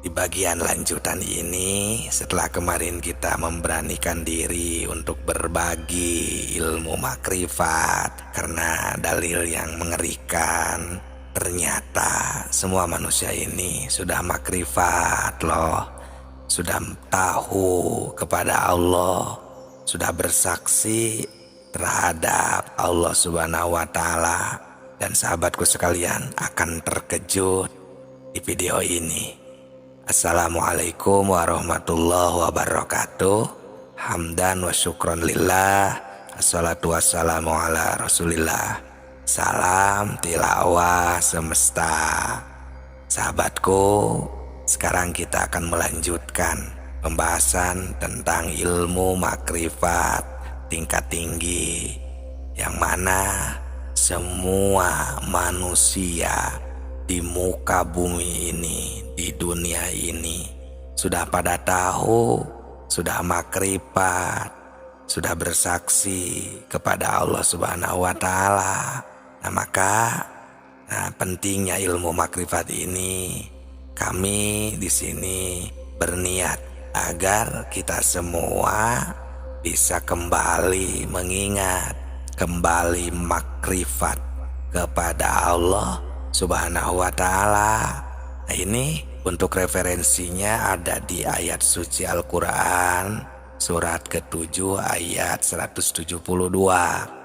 Di bagian lanjutan ini, setelah kemarin kita memberanikan diri untuk berbagi ilmu makrifat karena dalil yang mengerikan, ternyata semua manusia ini sudah makrifat loh, sudah tahu kepada Allah, sudah bersaksi terhadap Allah Subhanahu wa Ta'ala. Dan sahabatku sekalian akan terkejut di video ini. Assalamualaikum warahmatullahi wabarakatuh. Hamdan wa syukron lillah. Assalatu wassalamu ala rasulillah. Salam tilawah semesta. Sahabatku, sekarang kita akan melanjutkan pembahasan tentang ilmu makrifat tingkat tinggi, yang mana semua manusia di muka bumi ini, di dunia ini, sudah pada tahu, sudah makrifat, sudah bersaksi kepada Allah Subhanahu wa Ta'ala. Nah, maka pentingnya ilmu makrifat ini, kami di sini berniat agar kita semua bisa kembali mengingat, kembali makrifat kepada Allah Subhanahu wa Ta'ala. Nah, ini untuk referensinya ada di ayat suci Al-Quran surat ke-7 ayat 172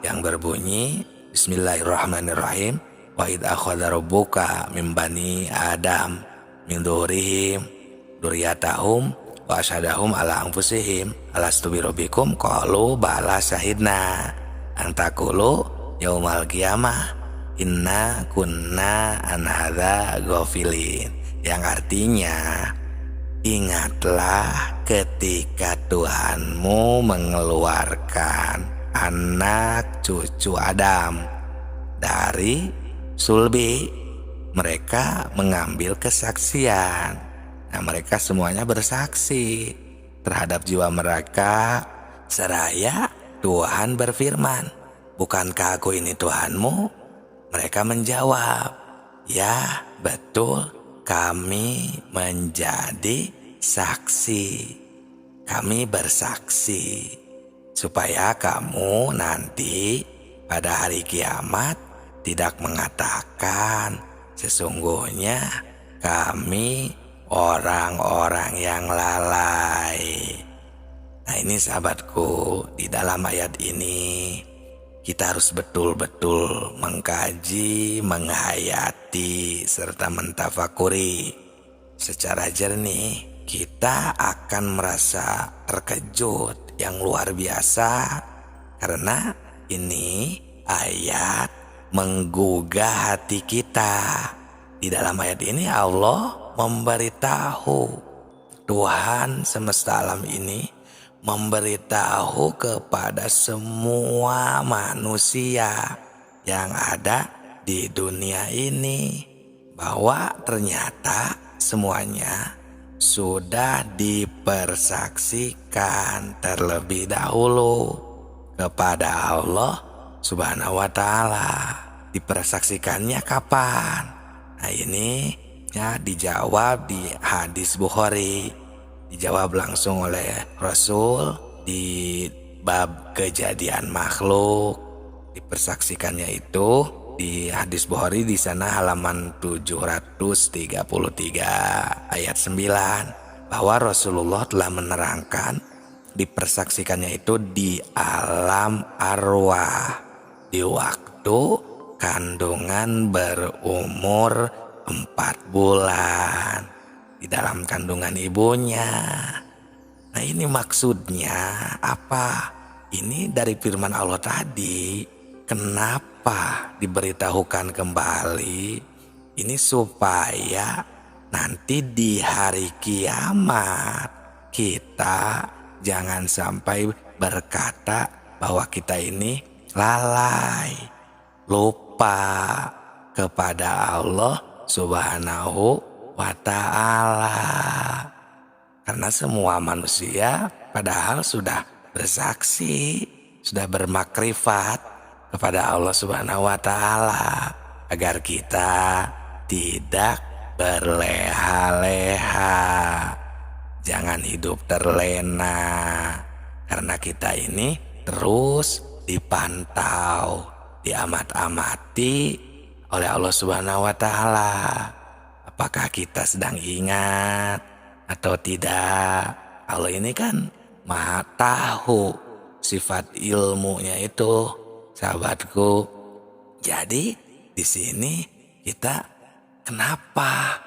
yang berbunyi Bismillahirrahmanirrahim. Wa idh akhadha rabbuka min bani Adam min dzurriyyahim dzurriyyatahum wa asyhadahum ala anfusihim alastu birabbikum qalu bala syahidna an taqulu yaumal qiyamah inna kunna an hadza ghafilin, yang artinya ingatlah ketika Tuhanmu mengeluarkan anak cucu Adam dari sulbi, mereka mengambil kesaksian. Nah, mereka semuanya bersaksi terhadap jiwa mereka, seraya Tuhan berfirman, bukankah aku ini Tuhanmu? Mereka menjawab, ya betul, kami menjadi saksi. Kami bersaksi supaya kamu nanti pada hari kiamat tidak mengatakan sesungguhnya kami orang-orang yang lalai. Nah, ini sahabatku, di dalam ayat ini kita harus betul-betul mengkaji, menghayati, serta mentafakuri secara jernih. Kita akan merasa terkejut yang luar biasa karena ini ayat menggugah hati kita. Di dalam ayat ini Allah memberitahu, Tuhan semesta alam ini memberitahu kepada semua manusia yang ada di dunia ini bahwa ternyata semuanya sudah dipersaksikan terlebih dahulu kepada Allah Subhanahu wa Ta'ala. Dipersaksikannya kapan? Nah, ini ya dijawab di hadis Bukhari. Dijawab langsung oleh Rasul di bab kejadian makhluk. Dipersaksikannya itu di hadis Bukhari, di sana halaman 733 ayat 9, bahwa Rasulullah telah menerangkan dipersaksikannya itu di alam arwah di waktu kandungan berumur 4 bulan di dalam kandungan ibunya. Nah, ini maksudnya apa? Ini dari firman Allah tadi. Kenapa diberitahukan kembali? Ini supaya nanti di hari kiamat kita jangan sampai berkata bahwa kita ini lalai, lupa kepada Allah Subhanahu wa Ta'ala. Karena semua manusia padahal sudah bersaksi, sudah bermakrifat kepada Allah Subhanahu wa Ta'ala agar kita tidak berleha-leha. Jangan hidup terlena, karena kita ini terus dipantau, diamat-amati oleh Allah Subhanahu wa Ta'ala. Apakah kita sedang ingat atau tidak? Allah ini kan Maha tahu sifat ilmunya itu, sahabatku. Jadi di sini kita kenapa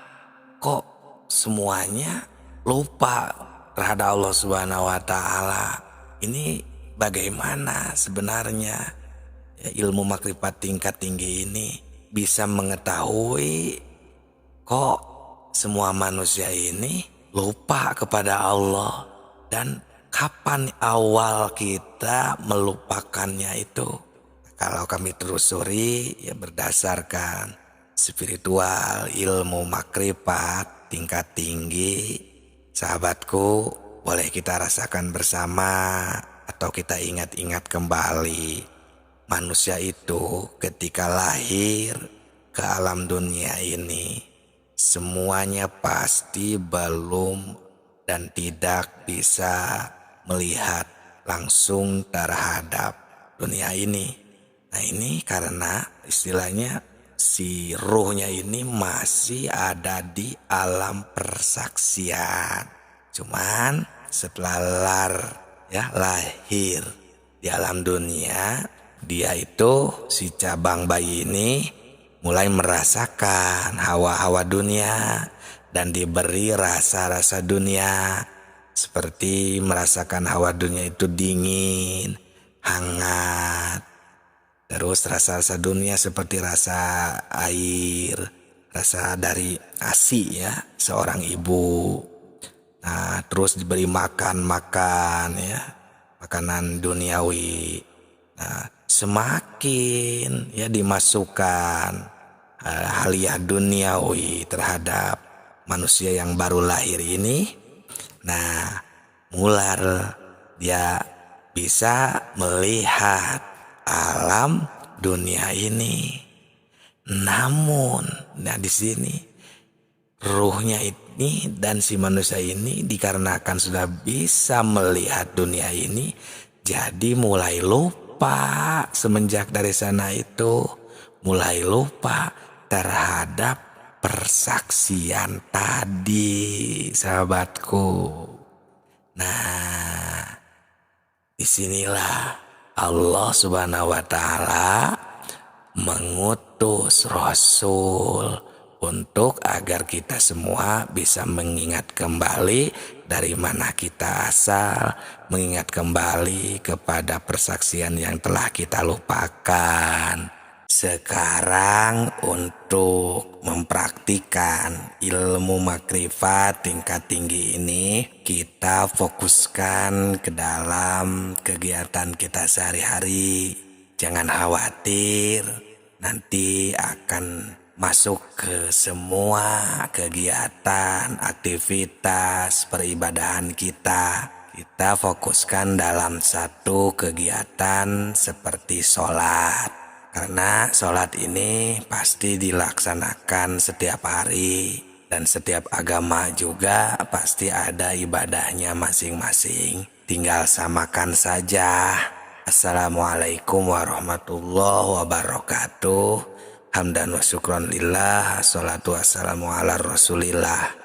kok semuanya lupa terhadap Allah Subhanahu wa Ta'ala? Ini bagaimana sebenarnya ya, ilmu makrifat tingkat tinggi ini bisa mengetahui kok semua manusia ini lupa kepada Allah, dan kapan awal kita melupakannya itu? Kalau kami telusuri ya berdasarkan spiritual ilmu makrifat tingkat tinggi, sahabatku, boleh kita rasakan bersama atau kita ingat-ingat kembali. Manusia itu ketika lahir ke alam dunia ini, semuanya pasti belum dan tidak bisa melihat langsung terhadap dunia ini. Nah ini karena istilahnya si ruhnya ini masih ada di alam persaksian. Cuman setelah lahir di alam dunia, dia itu si cabang bayi ini mulai merasakan hawa-hawa dunia dan diberi rasa-rasa dunia, seperti merasakan hawa dunia itu dingin, hangat. Terus rasa-rasa dunia seperti rasa air, rasa dari ASI ya, seorang ibu. Nah, terus diberi makan ya, makanan duniawi. Nah, semakin ya dimasukkan haliah duniawi terhadap manusia yang baru lahir ini, nah mulai dia bisa melihat alam dunia ini. Namun, nah di sini ruhnya ini dan si manusia ini dikarenakan sudah bisa melihat dunia ini, jadi mulai lupa semenjak dari sana itu, mulai lupa terhadap persaksian tadi, sahabatku. Nah, disinilah Allah Subhanahu wa Ta'ala mengutus Rasul untuk agar kita semua bisa mengingat kembali dari mana kita asal, mengingat kembali kepada persaksian yang telah kita lupakan. Sekarang untuk mempraktikkan ilmu makrifat tingkat tinggi ini, kita fokuskan ke dalam kegiatan kita sehari-hari. Jangan khawatir, nanti akan masuk ke semua kegiatan, aktivitas, peribadahan kita. Kita fokuskan dalam satu kegiatan seperti sholat. Karena sholat ini pasti dilaksanakan setiap hari, dan setiap agama juga pasti ada ibadahnya masing-masing. Tinggal samakan saja. Assalamualaikum warahmatullahi wabarakatuh. Hamdan wa syukron lillah. Assalatu wassalamu ala rasulillah.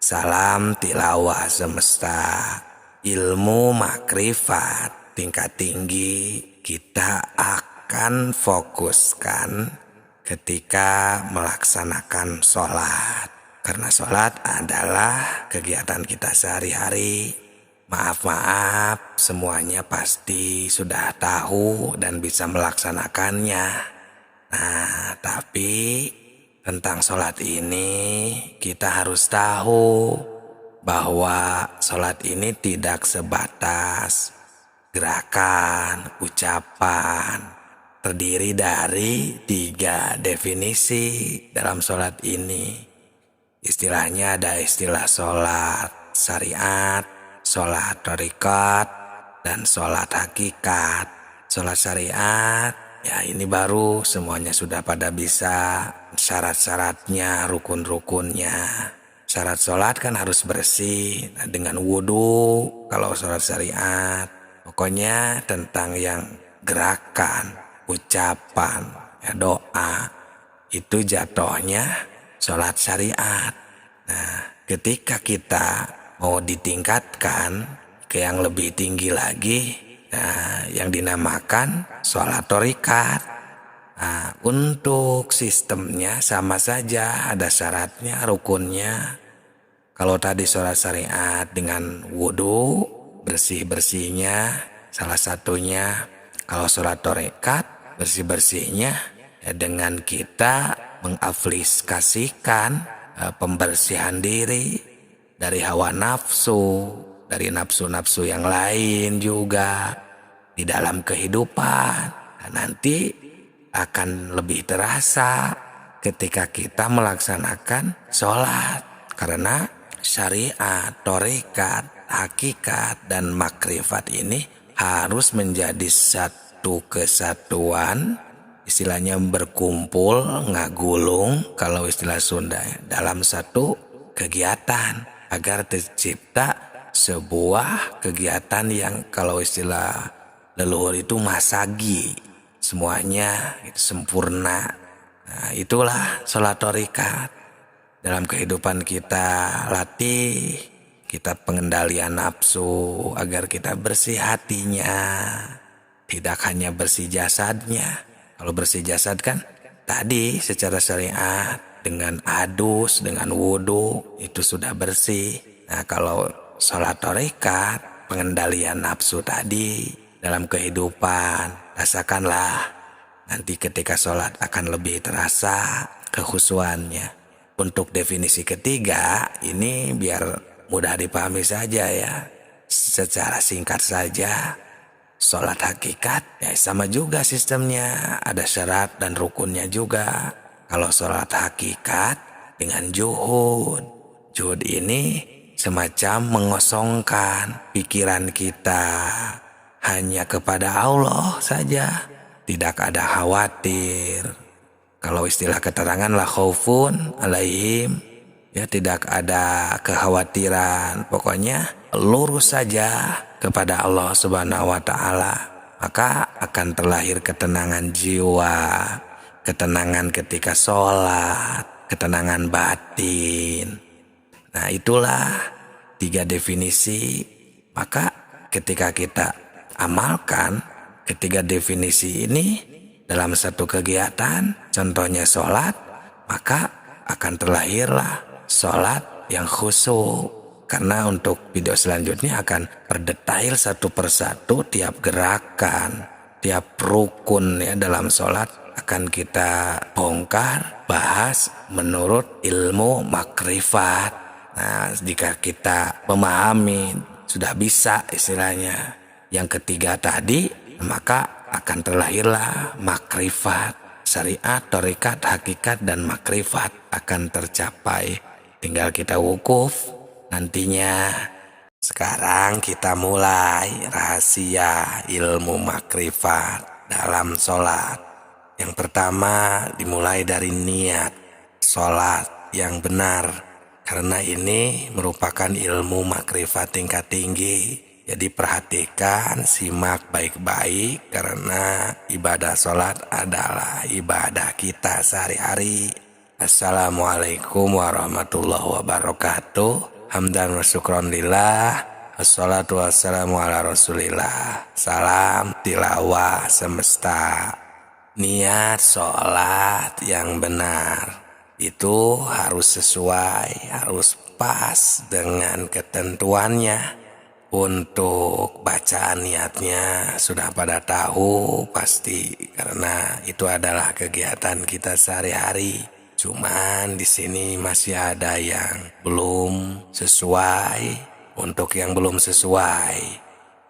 Salam tilawah semesta. Ilmu makrifat tingkat tinggi kita akan fokuskan ketika melaksanakan sholat. Karena sholat adalah kegiatan kita sehari-hari. Maaf, semuanya pasti sudah tahu dan bisa melaksanakannya. Nah, tapi tentang sholat ini kita harus tahu bahwa sholat ini tidak sebatas gerakan, ucapan. Terdiri dari 3 definisi dalam sholat ini. Istilahnya ada istilah sholat syariat, sholat thariqat, dan sholat hakikat. Sholat syariat, ya ini baru semuanya sudah pada bisa syarat-syaratnya, rukun-rukunnya. Syarat sholat kan harus bersih, nah, dengan wudhu kalau sholat syariat. Pokoknya tentang yang gerakan, ucapan, ya, doa, itu jatuhnya sholat syariat. Nah, ketika kita mau ditingkatkan ke yang lebih tinggi lagi, nah, yang dinamakan sholat thariqat. Nah, untuk sistemnya sama saja, ada syaratnya, rukunnya. Kalau tadi sholat syariat dengan wudhu, bersih-bersihnya, salah satunya. Kalau sholat thariqat, bersih-bersihnya ya dengan kita mengaplikasikan pembersihan diri dari hawa nafsu, dari nafsu-nafsu yang lain juga di dalam kehidupan. Nah, nanti akan lebih terasa ketika kita melaksanakan sholat. Karena syariat, thariqat, hakikat, dan makrifat ini harus menjadi satu kesatuan, istilahnya berkumpul, ngagulung kalau istilah Sunda, dalam satu kegiatan agar tercipta sebuah kegiatan yang kalau istilah leluhur itu masagi, semuanya itu sempurna. Nah, itulah sholat thariqat. Dalam kehidupan kita latih, kita pengendalian nafsu agar kita bersih hatinya, tidak hanya bersih jasadnya. Kalau bersih jasad kan tadi secara syariat dengan adus, dengan wudhu itu sudah bersih. Nah, kalau sholat thariqat, pengendalian nafsu tadi dalam kehidupan, rasakanlah nanti ketika sholat akan lebih terasa kekhusyuannya. Untuk definisi ketiga ini biar mudah dipahami saja ya, secara singkat saja. Sholat hakikat ya sama juga sistemnya, ada syarat dan rukunnya juga. Kalau sholat hakikat dengan juhud, juhud ini semacam mengosongkan pikiran kita hanya kepada Allah saja, tidak ada khawatir. Kalau istilah keterangan la khaufun alaihim, ya tidak ada kekhawatiran. Pokoknya lurus saja kepada Allah Subhanahu wa taala, maka akan terlahir ketenangan jiwa, ketenangan ketika sholat, ketenangan batin. Nah, itulah 3 definisi. Maka ketika kita amalkan ketiga definisi ini dalam satu kegiatan, contohnya sholat, maka akan terlahirlah sholat yang khusyuk. Karena untuk video selanjutnya akan berdetail satu persatu tiap gerakan, tiap rukun ya dalam sholat akan kita bongkar, bahas menurut ilmu makrifat. Nah, jika kita memahami, sudah bisa istilahnya yang ketiga tadi, maka akan terlahirlah makrifat. Syariat, thariqat, hakikat, dan makrifat akan tercapai. Tinggal kita wukuf nantinya. Sekarang kita mulai rahasia ilmu makrifat dalam sholat. Yang pertama dimulai dari niat sholat yang benar, karena ini merupakan ilmu makrifat tingkat tinggi. Jadi perhatikan, simak baik-baik, karena ibadah sholat adalah ibadah kita sehari-hari. Assalamualaikum warahmatullahi wabarakatuh. Hamdan wa syukron lillah. Assalatu wassalamu ala rasulillah. Salam tilawah semesta. Niat sholat yang benar itu harus sesuai, harus pas dengan ketentuannya. Untuk bacaan niatnya sudah pada tahu pasti, karena itu adalah kegiatan kita sehari-hari. Cuman di sini masih ada yang belum sesuai. Untuk yang belum sesuai,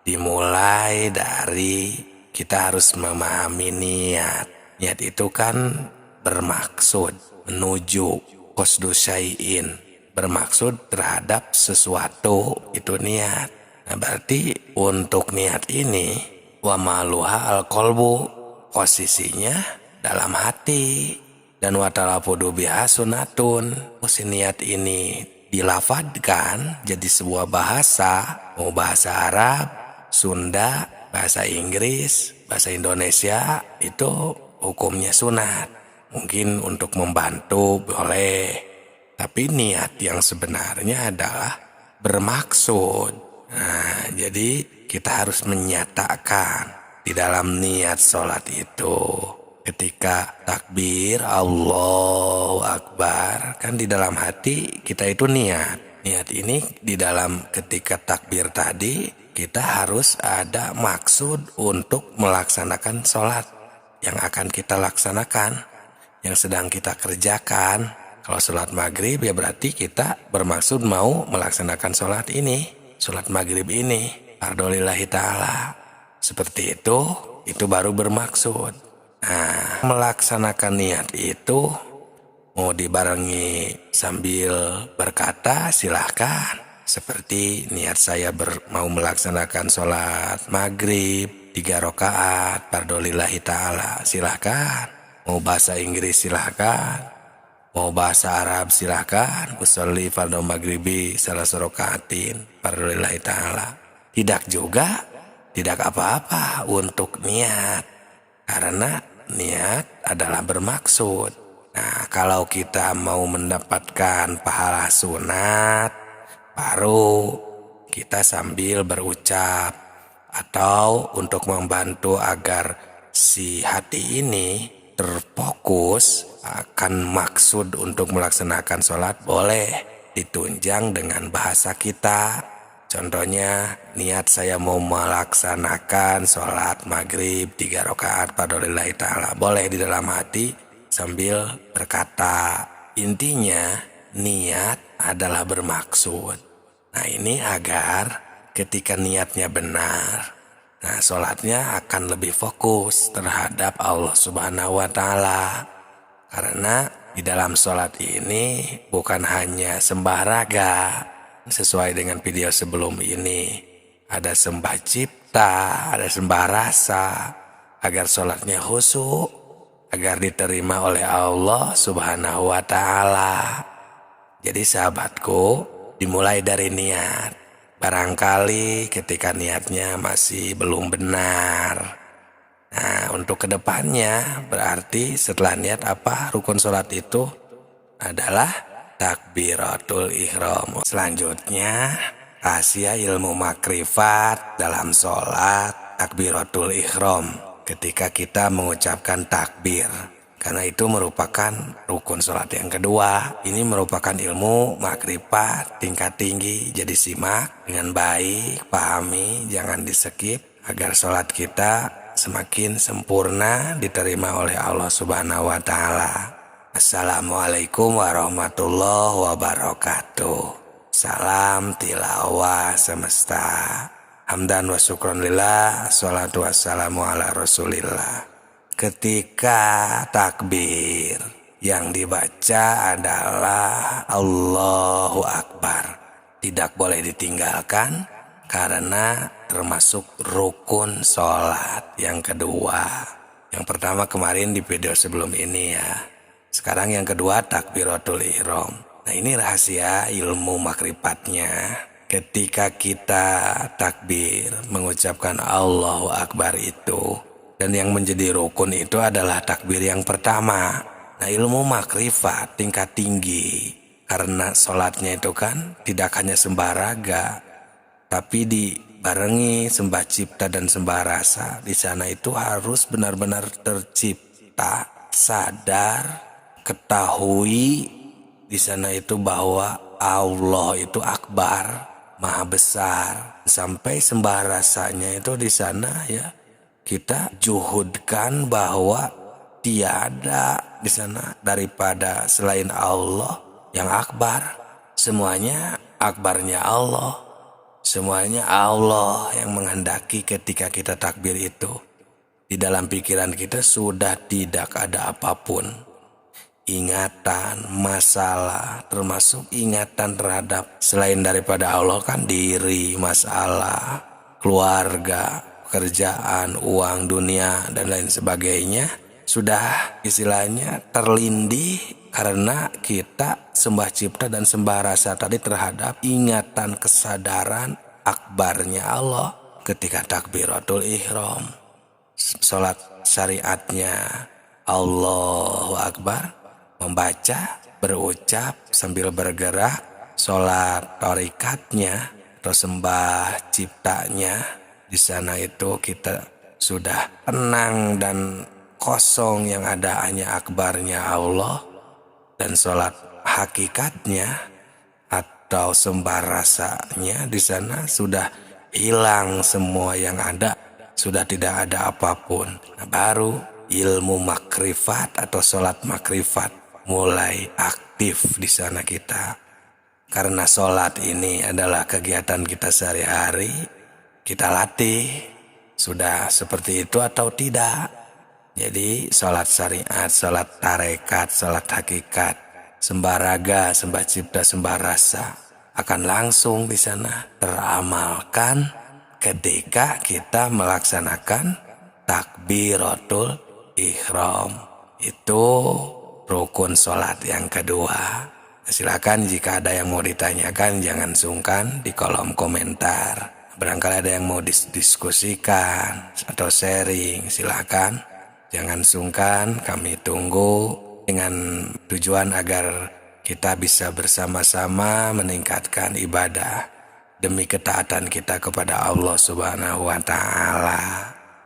dimulai dari kita harus memahami niat. Niat itu kan bermaksud menuju qasdu syai'in, bermaksud terhadap sesuatu, itu niat. Nah, berarti untuk niat ini wa maluha al-qalbu, posisinya dalam hati. dan watalafudu biha sunatun. Si niat ini dilafadkan jadi sebuah bahasa, mau bahasa Arab, Sunda, bahasa Inggris, bahasa Indonesia, itu hukumnya sunat. Mungkin untuk membantu boleh, tapi niat yang sebenarnya adalah bermaksud. Nah, jadi kita harus menyatakan di dalam niat sholat itu, ketika takbir Allahu Akbar, kan di dalam hati kita itu niat. Niat ini di dalam ketika takbir tadi, kita harus ada maksud untuk melaksanakan sholat yang akan kita laksanakan, yang sedang kita kerjakan. Kalau sholat maghrib ya berarti kita bermaksud mau melaksanakan sholat ini, sholat maghrib ini, fardholillahi ta'ala. Seperti itu baru bermaksud. Nah, melaksanakan niat itu mau dibarengi sambil berkata silahkan. Seperti niat saya mau melaksanakan sholat maghrib 3 rakaat fardholillahi ta'ala, silahkan. Mau bahasa Inggris silahkan, mau bahasa Arab silahkan. Usolli fardhu maghribi salasu rakaatin fardholillahi ta'ala. Tidak juga, tidak apa-apa untuk niat, karena niat adalah bermaksud. Nah, kalau kita mau mendapatkan pahala sunat, baru kita sambil berucap, atau untuk membantu agar si hati ini terfokus akan maksud untuk melaksanakan sholat, boleh ditunjang dengan bahasa kita. Contohnya, niat saya mau melaksanakan sholat maghrib 3 rakaat fardholillahi ta'ala, boleh di dalam hati sambil berkata. Intinya niat adalah bermaksud. Nah, ini agar ketika niatnya benar, nah sholatnya akan lebih fokus terhadap Allah Subhanahu wa Ta'ala. Karena di dalam sholat ini bukan hanya sembah raga, sesuai dengan video sebelum ini, ada sembah cipta, ada sembah rasa, agar sholatnya khusyuk, agar diterima oleh Allah Subhanahu wa Ta'ala. Jadi sahabatku, dimulai dari niat. Barangkali ketika niatnya masih belum benar. Nah, untuk kedepannya berarti setelah niat apa rukun sholat itu adalah takbiratul ihram. Selanjutnya, rahasia ilmu makrifat dalam sholat takbiratul ihram. Ketika kita mengucapkan takbir, karena itu merupakan rukun sholat yang kedua. Ini merupakan ilmu makrifat tingkat tinggi. Jadi simak dengan baik, pahami, jangan di-skip, agar sholat kita semakin sempurna diterima oleh Allah Subhanahu wa Ta'ala. Assalamualaikum warahmatullahi wabarakatuh. Salam tilawah semesta. Hamdan wa syukron lillah, assalatu wassalamu ala rasulillah. Ketika takbir yang dibaca adalah Allahu Akbar, tidak boleh ditinggalkan karena termasuk rukun sholat yang kedua. Yang pertama kemarin di video sebelum ini ya. Sekarang yang kedua takbiratul ihram. Nah, ini rahasia ilmu makrifatnya. Ketika kita takbir mengucapkan Allahu Akbar itu, dan yang menjadi rukun itu adalah takbir yang pertama. Nah, ilmu makrifat tingkat tinggi, karena sholatnya itu kan tidak hanya sembah raga, tapi dibarengi sembah cipta dan sembah rasa. Di sana itu harus benar-benar tercipta, sadar, ketahui di sana itu bahwa Allah itu akbar, maha besar. Sampai sembah rasanya itu di sana ya, kita juhudkan bahwa tiada di sana daripada selain Allah yang akbar. Semuanya akbarnya Allah. Semuanya Allah yang menghendaki ketika kita takbir itu. Di dalam pikiran kita sudah tidak ada apapun. Ingatan, masalah, termasuk ingatan terhadap selain daripada Allah kan diri, masalah, keluarga, pekerjaan, uang, dunia, dan lain sebagainya sudah istilahnya terlindih karena kita sembah cipta dan sembah rasa tadi terhadap ingatan kesadaran akbarnya Allah ketika takbiratul ihram. Sholat syariatnya Allahu Akbar, membaca, berucap sambil bergerak. Sholat torikatnya atau sembah ciptanya, di sana itu kita sudah tenang dan kosong, yang ada hanya akbarnya Allah. Dan sholat hakikatnya atau sembah rasanya, di sana sudah hilang semua yang ada, sudah tidak ada apapun. Nah, baru ilmu makrifat atau sholat makrifat mulai aktif di sana kita. Karena sholat ini adalah kegiatan kita sehari-hari, kita latih sudah seperti itu atau tidak. Jadi sholat syariat, sholat tarekat, sholat hakikat, sembah raga, sembah cipta, sembah rasa akan langsung di sana teramalkan ketika kita melaksanakan takbiratul ihram. Itu rukun sholat yang kedua. Silakan jika ada yang mau ditanyakan, jangan sungkan di kolom komentar. Barangkali ada yang mau diskusikan atau sharing, silakan. Jangan sungkan, kami tunggu dengan tujuan agar kita bisa bersama-sama meningkatkan ibadah demi ketaatan kita kepada Allah Subhanahu wa Ta'ala.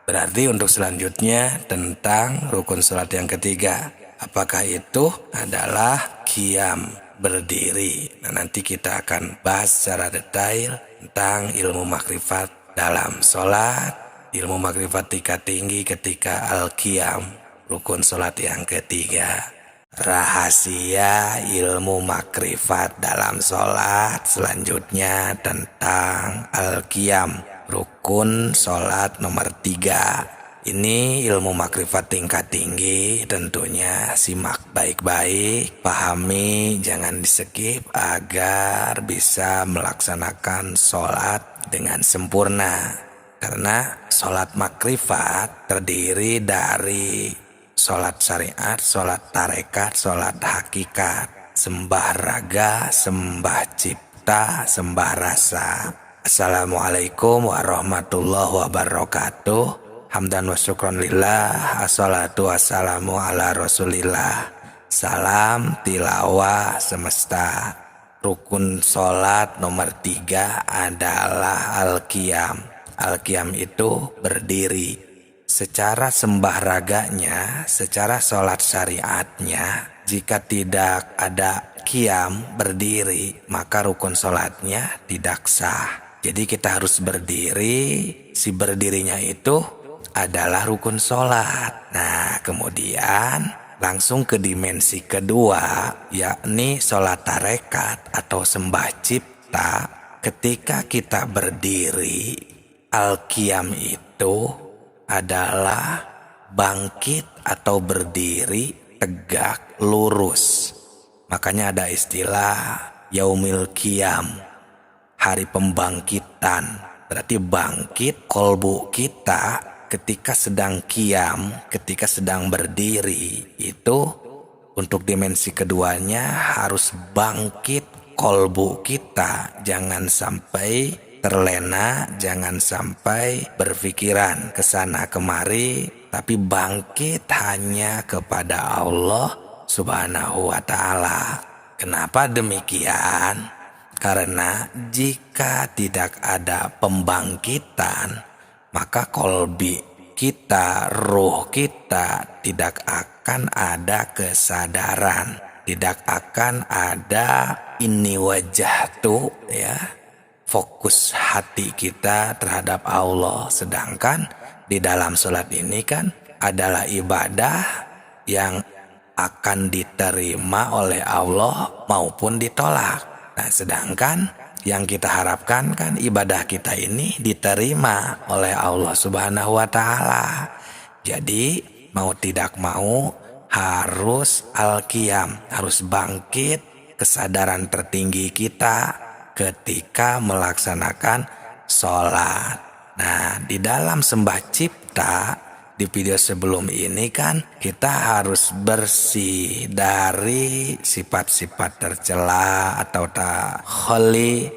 Berarti untuk selanjutnya tentang rukun salat yang ketiga, apakah itu adalah qiyam, berdiri. Nah, nanti kita akan bahas secara detail tentang ilmu makrifat dalam sholat, ilmu makrifat tingkat tinggi ketika al-qiyam, rukun sholat yang ketiga. Rahasia ilmu makrifat dalam sholat selanjutnya tentang al-qiyam, rukun sholat nomor 3. Ini ilmu makrifat tingkat tinggi, tentunya simak baik-baik, pahami, jangan di-skip agar bisa melaksanakan sholat dengan sempurna. Karena sholat makrifat terdiri dari sholat syariat, sholat tarekat, sholat hakikat, sembah raga, sembah cipta, sembah rasa. Assalamualaikum warahmatullahi wabarakatuh. Hamdan wa syukron lillah, assalatu wassalamu ala rasulillah. Salam tilawah semesta. Rukun sholat nomor 3 adalah al-qiyam. Al-qiyam itu berdiri. Secara sembah raganya, secara sholat syariatnya, jika tidak ada qiyam, berdiri, maka rukun sholatnya tidak sah. Jadi kita harus berdiri, si berdirinya itu adalah rukun sholat. Nah, kemudian langsung ke dimensi kedua, yakni sholat tarekat atau sembah cipta. Ketika kita berdiri, al-qiyam itu adalah bangkit atau berdiri tegak lurus. Makanya ada istilah yaumil qiyam, hari pembangkitan. Berarti bangkit kolbu kita ketika sedang qiyam, ketika sedang berdiri. Itu untuk dimensi keduanya harus bangkit kolbu kita. Jangan sampai terlena, jangan sampai berpikiran kesana kemari, tapi bangkit hanya kepada Allah Subhanahu wa Ta'ala. Kenapa demikian? Karena jika tidak ada pembangkitan, maka kolbi kita, ruh kita tidak akan ada kesadaran, tidak akan ada ini wajah tuh ya, fokus hati kita terhadap Allah. Sedangkan di dalam sholat ini kan adalah ibadah yang akan diterima oleh Allah maupun ditolak. Nah, sedangkan yang kita harapkan kan ibadah kita ini diterima oleh Allah Subhanahu wa Ta'ala. Jadi mau tidak mau harus al-qiyam, harus bangkit kesadaran tertinggi kita ketika melaksanakan sholat. Nah, di dalam sembah cipta di video sebelum ini kan kita harus bersih dari sifat-sifat tercela atau takholi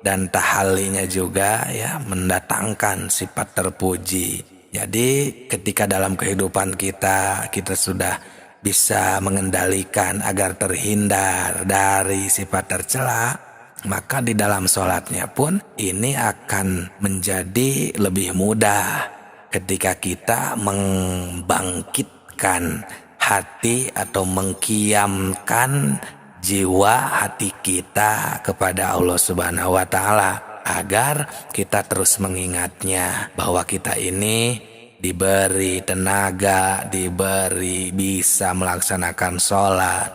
dan tahalinya juga ya, mendatangkan sifat terpuji. Jadi ketika dalam kehidupan kita sudah bisa mengendalikan agar terhindar dari sifat tercela, maka di dalam sholatnya pun ini akan menjadi lebih mudah ketika kita membangkitkan hati atau mengkiamkan jiwa hati kita kepada Allah Subhanahu wa Ta'ala, agar kita terus mengingatnya bahwa kita ini diberi tenaga, diberi bisa melaksanakan sholat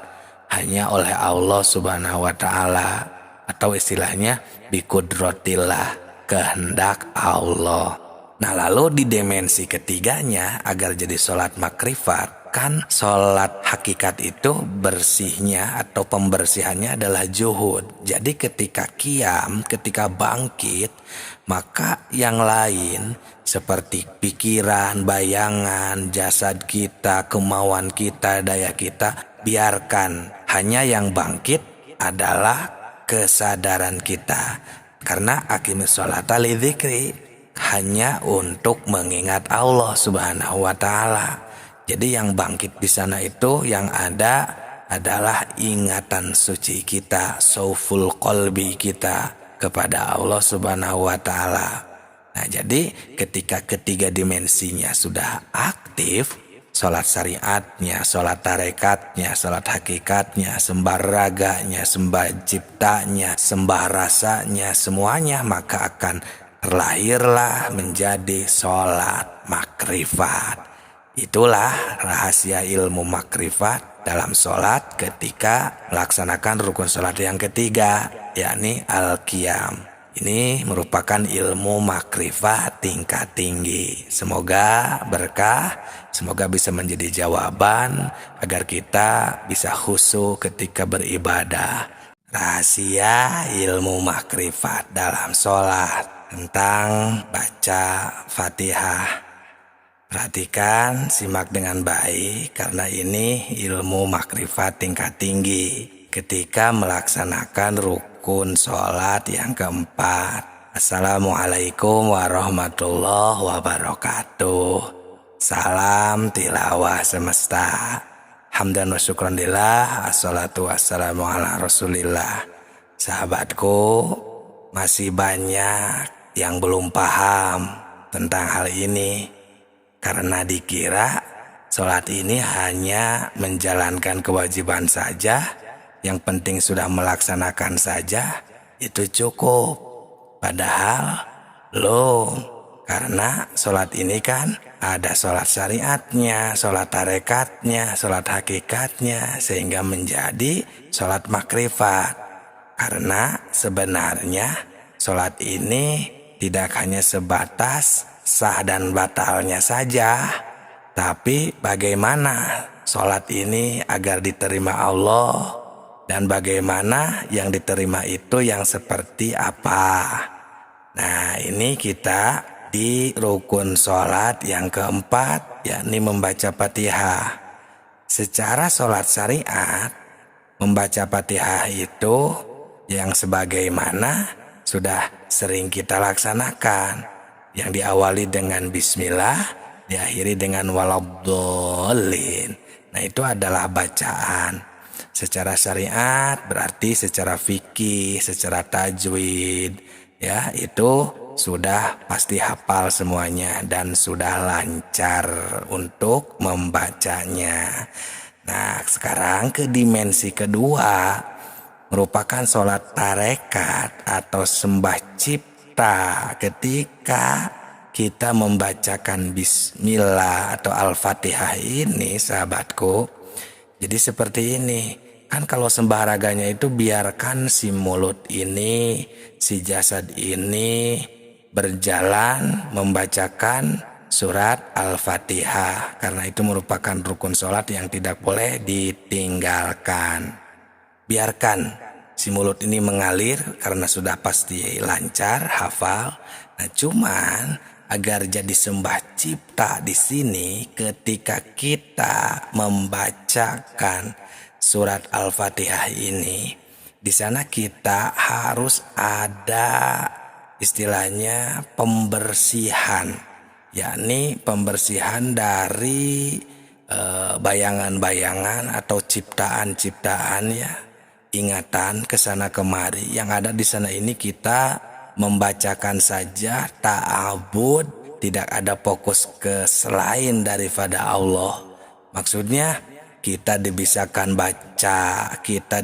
hanya oleh Allah Subhanahu wa Ta'ala, atau istilahnya biqudrotillah, kehendak Allah. Nah, lalu di dimensi ketiganya agar jadi sholat makrifat, kan sholat hakikat itu bersihnya atau pembersihannya adalah juhud. Jadi ketika qiyam, ketika bangkit, maka yang lain seperti pikiran, bayangan, jasad kita, kemauan kita, daya kita, biarkan. Hanya yang bangkit adalah kesadaran kita. Karena aqimis sholata lidzikri, hanya untuk mengingat Allah Subhanahu wa Ta'ala. Jadi yang bangkit di sana itu yang ada adalah ingatan suci kita, sauful qalbi kita kepada Allah Subhanahu wa Ta'ala. Nah, jadi ketika ketiga dimensinya sudah aktif, sholat syariatnya, sholat tarekatnya, sholat hakikatnya, sembah raganya, sembah ciptanya, sembah rasanya, semuanya, maka akan terlahirlah menjadi sholat makrifat. Itulah rahasia ilmu makrifat dalam sholat ketika melaksanakan rukun sholat yang ketiga, yakni al-qiyam. Ini merupakan ilmu makrifat tingkat tinggi. Semoga berkah, semoga bisa menjadi jawaban agar kita bisa khusyuk ketika beribadah. Rahasia ilmu makrifat dalam sholat tentang baca Fatihah. Perhatikan, simak dengan baik karena ini ilmu makrifat tingkat tinggi ketika melaksanakan rukun sholat yang keempat. Assalamualaikum warahmatullahi wabarakatuh. Salam tilawah semesta. Hamdan wa syukran lillah. Assalatu wassalamu ala rasulillah. Sahabatku, masih banyak yang belum paham tentang hal ini karena dikira sholat ini hanya menjalankan kewajiban saja, yang penting sudah melaksanakan saja itu cukup. Padahal karena sholat ini kan ada sholat syariatnya, sholat tarekatnya, sholat hakikatnya, sehingga menjadi sholat makrifat. Karena sebenarnya sholat ini tidak hanya sebatas sah dan batalnya saja, tapi bagaimana sholat ini agar diterima Allah, dan bagaimana yang diterima itu yang seperti apa. Nah, ini kita di rukun sholat yang keempat, yakni membaca Fatihah. Secara sholat syariat, membaca Fatihah itu yang sebagaimana sudah sering kita laksanakan, yang diawali dengan bismillah, diakhiri dengan waladhdallin. Nah, itu adalah bacaan secara syariat, berarti secara fikih, secara tajwid, ya itu sudah pasti hafal semuanya dan sudah lancar untuk membacanya. Nah, sekarang ke dimensi kedua, merupakan sholat tarekat atau sembah cipta ketika kita membacakan bismillah atau al-fatihah ini, sahabatku. Jadi seperti ini, kan kalau sembah raganya itu biarkan si mulut ini, si jasad ini berjalan membacakan surat al-fatihah, karena itu merupakan rukun sholat yang tidak boleh ditinggalkan. Biarkan si mulut ini mengalir karena sudah pasti lancar, hafal. Nah, cuman agar jadi sembah cipta di sini ketika kita membacakan surat Al-Fatihah ini, di sana kita harus ada istilahnya pembersihan, yakni pembersihan dari bayangan-bayangan atau ciptaan-ciptaan ya, ingatan kesana kemari. Yang ada di sana ini kita membacakan saja ta'abud, tidak ada fokus ke selain daripada Allah. Maksudnya kita dibisakan baca, kita